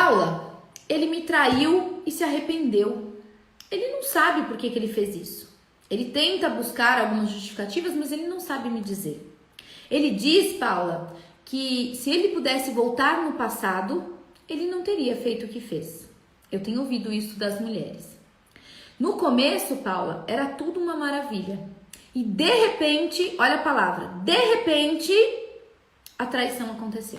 Paula, ele me traiu e se arrependeu. Ele não sabe por que ele fez isso. Ele tenta buscar algumas justificativas, mas ele não sabe me dizer. Ele diz, Paula, que se ele pudesse voltar no passado, ele não teria feito o que fez. Eu tenho ouvido isso das mulheres. No começo, Paula, era tudo uma maravilha. E de repente, olha a palavra, de repente, a traição aconteceu.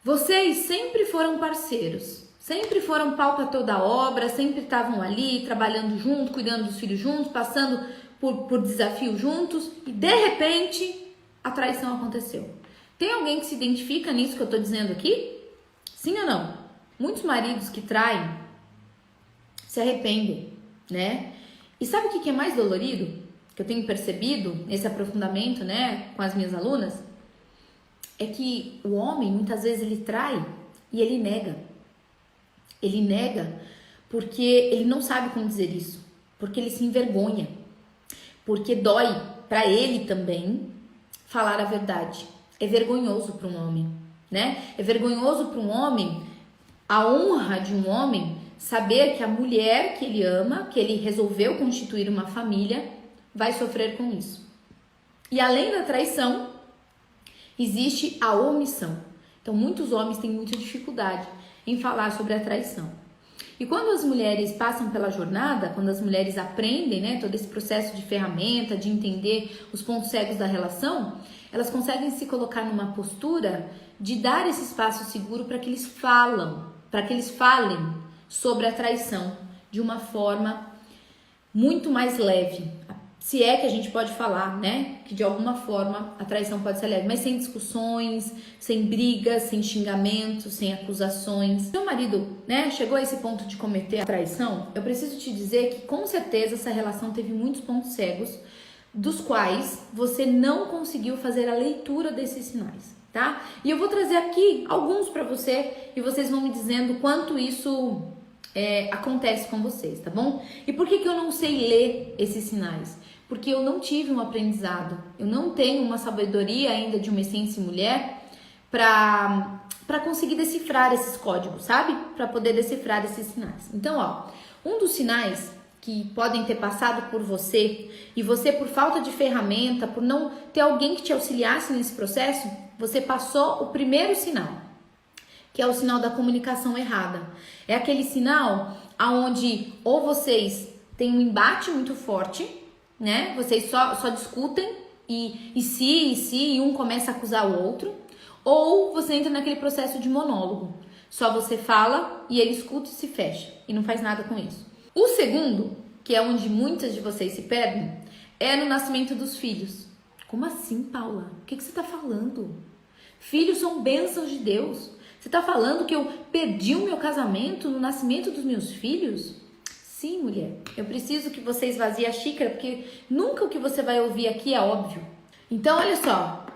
Vocês sempre foram parceiros, sempre foram pau pra toda obra, sempre estavam ali, trabalhando junto, cuidando dos filhos juntos, passando por desafios juntos, e de repente, a traição aconteceu. Tem alguém que se identifica nisso que eu tô dizendo aqui? Sim ou não? Muitos maridos que traem se arrependem, né? E sabe o que é mais dolorido? Que eu tenho percebido nesse aprofundamento, né, com as minhas alunas, é que o homem, muitas vezes, ele trai e ele nega. Ele nega porque ele não sabe como dizer isso, porque ele se envergonha, porque dói para ele também falar a verdade. É vergonhoso para um homem, né? É vergonhoso para um homem, a honra de um homem, saber que a mulher que ele ama, que ele resolveu constituir uma família, vai sofrer com isso. E além da traição, existe a omissão. Então, muitos homens têm muita dificuldade em falar sobre a traição. E quando as mulheres passam pela jornada, quando as mulheres aprendem, né, todo esse processo de ferramenta, de entender os pontos cegos da relação, elas conseguem se colocar numa postura de dar esse espaço seguro para que eles falem sobre a traição de uma forma muito mais leve. Se é que a gente pode falar, né, que de alguma forma a traição pode ser leve, mas sem discussões, sem brigas, sem xingamentos, sem acusações. Se seu marido, né, chegou a esse ponto de cometer a traição, eu preciso te dizer que com certeza essa relação teve muitos pontos cegos, dos quais você não conseguiu fazer a leitura desses sinais, tá? E eu vou trazer aqui alguns para você e vocês vão me dizendo quanto isso acontece com vocês, tá bom? E por que eu não sei ler esses sinais? Porque eu não tive um aprendizado, eu não tenho uma sabedoria ainda de uma essência mulher para conseguir decifrar esses códigos, sabe? Para poder decifrar esses sinais. Então, ó, um dos sinais que podem ter passado por você e você, por falta de ferramenta, por não ter alguém que te auxiliasse nesse processo, você passou o primeiro sinal, que é o sinal da comunicação errada. É aquele sinal aonde ou vocês têm um embate muito forte, né? Vocês só discutem e um começa a acusar o outro, ou você entra naquele processo de monólogo. Só você fala e ele escuta e se fecha e não faz nada com isso. O segundo, que é onde muitas de vocês se perdem, é no nascimento dos filhos. Como assim, Paula? O que você está falando? Filhos são bênçãos de Deus. Você está falando que eu perdi o meu casamento no nascimento dos meus filhos? Sim, mulher. Eu preciso que você esvazie a xícara, porque nunca o que você vai ouvir aqui é óbvio. Então, olha só.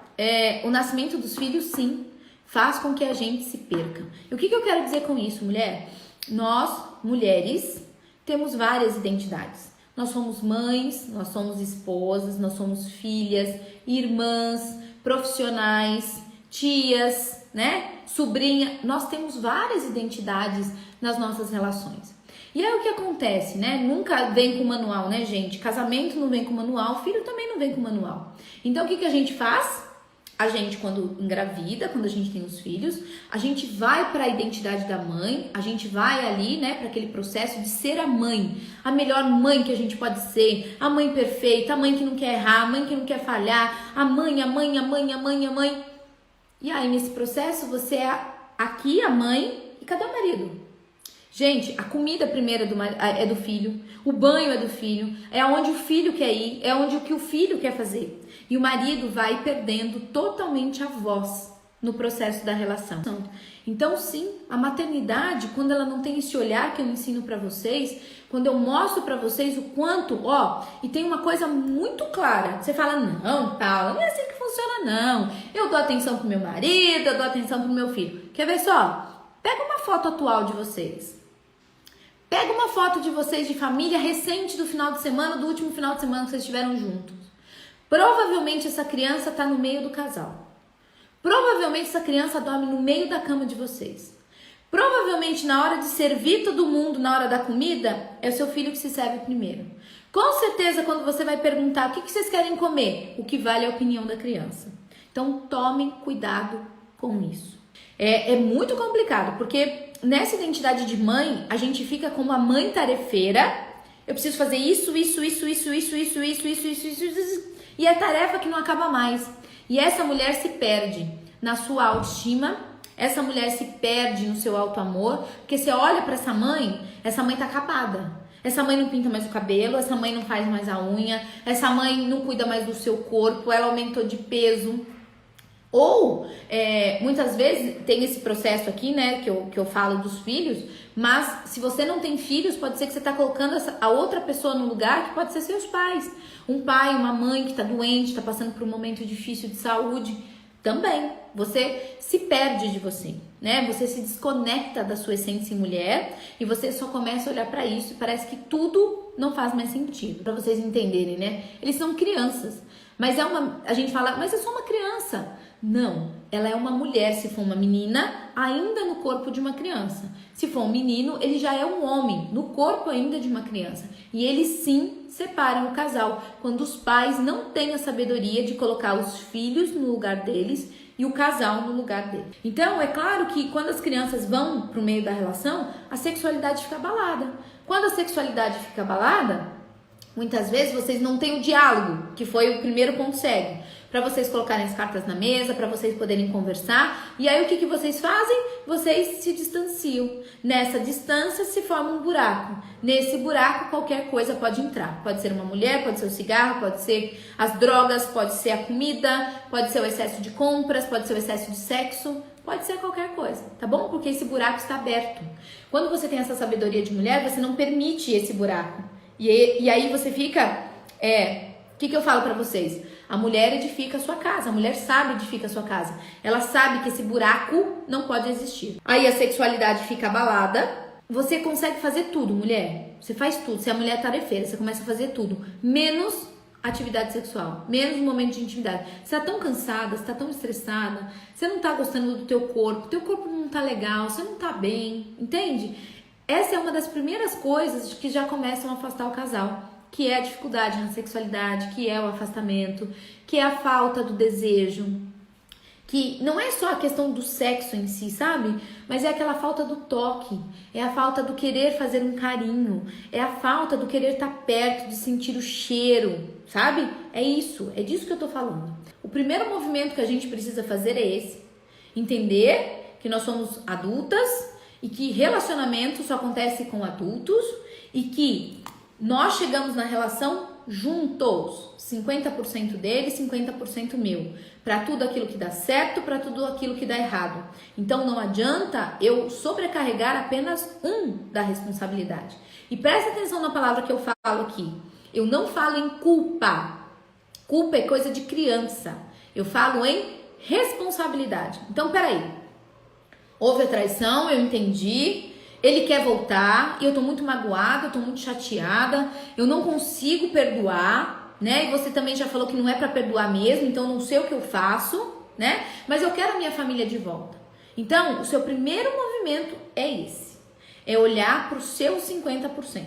O nascimento dos filhos, sim, faz com que a gente se perca. E o que eu quero dizer com isso, mulher? Nós, mulheres, temos várias identidades. Nós somos mães, nós somos esposas, nós somos filhas, irmãs, profissionais, tias, né? Sobrinha. Nós temos várias identidades nas nossas relações. E aí o que acontece, né? Nunca vem com manual, né, gente? Casamento não vem com manual, filho também não vem com manual. Então o que a gente faz? A gente, quando engravida, quando a gente tem os filhos, a gente vai para a identidade da mãe, a gente vai ali, né, para aquele processo de ser a mãe, a melhor mãe que a gente pode ser, a mãe perfeita, a mãe que não quer errar, a mãe que não quer falhar, a mãe. E aí, nesse processo, você é aqui a mãe e cadê o marido? Gente, a comida primeiro é do filho, o banho é do filho, é onde o filho quer ir, é onde o que o filho quer fazer. E o marido vai perdendo totalmente a voz no processo da relação. Então, sim, a maternidade, quando ela não tem esse olhar que eu ensino pra vocês, quando eu mostro pra vocês o quanto, e tem uma coisa muito clara. Você fala, não, Paula, não é assim que funciona, não. Eu dou atenção pro meu marido, eu dou atenção pro meu filho. Quer ver só? Pega uma foto atual de vocês. Pega uma foto de vocês de família recente do final de semana, do último final de semana que vocês estiveram juntos. Provavelmente essa criança está no meio do casal. Provavelmente essa criança dorme no meio da cama de vocês. Provavelmente na hora de servir todo mundo, na hora da comida, é o seu filho que se serve primeiro. Com certeza, quando você vai perguntar o que vocês querem comer, o que vale é a opinião da criança. Então, tomem cuidado com isso. É muito complicado, porque nessa identidade de mãe, a gente fica como a mãe tarefeira. Eu preciso fazer isso, e é tarefa que não acaba mais. E essa mulher se perde na sua autoestima, essa mulher se perde no seu auto-amor, porque você olha pra essa mãe tá acabada. Essa mãe não pinta mais o cabelo, essa mãe não faz mais a unha, essa mãe não cuida mais do seu corpo, ela aumentou de peso. Ou, muitas vezes, tem esse processo aqui, né, que eu falo dos filhos, mas se você não tem filhos, pode ser que você está colocando a outra pessoa no lugar, que pode ser seus pais. Um pai, uma mãe que está doente, está passando por um momento difícil de saúde, também. Você se perde de você, né? Você se desconecta da sua essência em mulher e você só começa a olhar para isso e parece que tudo não faz mais sentido. Para vocês entenderem, né? Eles são crianças, mas a gente fala, mas é só uma criança. Não, ela é uma mulher, se for uma menina, ainda no corpo de uma criança. Se for um menino, ele já é um homem, no corpo ainda de uma criança. E eles sim separam o casal, quando os pais não têm a sabedoria de colocar os filhos no lugar deles e o casal no lugar dele. Então, é claro que quando as crianças vão pro meio da relação, a sexualidade fica abalada. Quando a sexualidade fica abalada, muitas vezes vocês não têm o diálogo, que foi o primeiro ponto cego, para vocês colocarem as cartas na mesa, para vocês poderem conversar. E aí o que vocês fazem? Vocês se distanciam. Nessa distância se forma um buraco. Nesse buraco qualquer coisa pode entrar. Pode ser uma mulher, pode ser o cigarro, pode ser as drogas, pode ser a comida, pode ser o excesso de compras, pode ser o excesso de sexo. Pode ser qualquer coisa, tá bom? Porque esse buraco está aberto. Quando você tem essa sabedoria de mulher, você não permite esse buraco. E aí você fica... O que eu falo pra vocês? A mulher edifica a sua casa, a mulher sabe edificar a sua casa. Ela sabe que esse buraco não pode existir. Aí a sexualidade fica abalada. Você consegue fazer tudo, mulher. Você faz tudo. Você é mulher tarefeira, você começa a fazer tudo. Menos atividade sexual, menos momento de intimidade. Você tá tão cansada, você tá tão estressada, você não tá gostando do teu corpo não tá legal, você não tá bem, entende? Essa é uma das primeiras coisas que já começam a afastar o casal, que é a dificuldade na sexualidade, que é o afastamento, que é a falta do desejo, que não é só a questão do sexo em si, sabe? Mas é aquela falta do toque, é a falta do querer fazer um carinho, é a falta do querer estar perto, de sentir o cheiro, sabe? É disso que eu tô falando. O primeiro movimento que a gente precisa fazer é esse, entender que nós somos adultas e que relacionamento só acontece com adultos e que nós chegamos na relação juntos, 50% dele, 50% meu, para tudo aquilo que dá certo, para tudo aquilo que dá errado. Então não adianta eu sobrecarregar apenas da responsabilidade. E presta atenção na palavra que eu falo aqui. Eu não falo em culpa. Culpa é coisa de criança. Eu falo em responsabilidade. Então, peraí. Houve a traição, eu entendi. Ele quer voltar e eu tô muito magoada, eu tô muito chateada, eu não consigo perdoar, né? E você também já falou que não é pra perdoar mesmo, então não sei o que eu faço, né? Mas eu quero a minha família de volta. Então, o seu primeiro movimento é esse. É olhar pro seu 50%.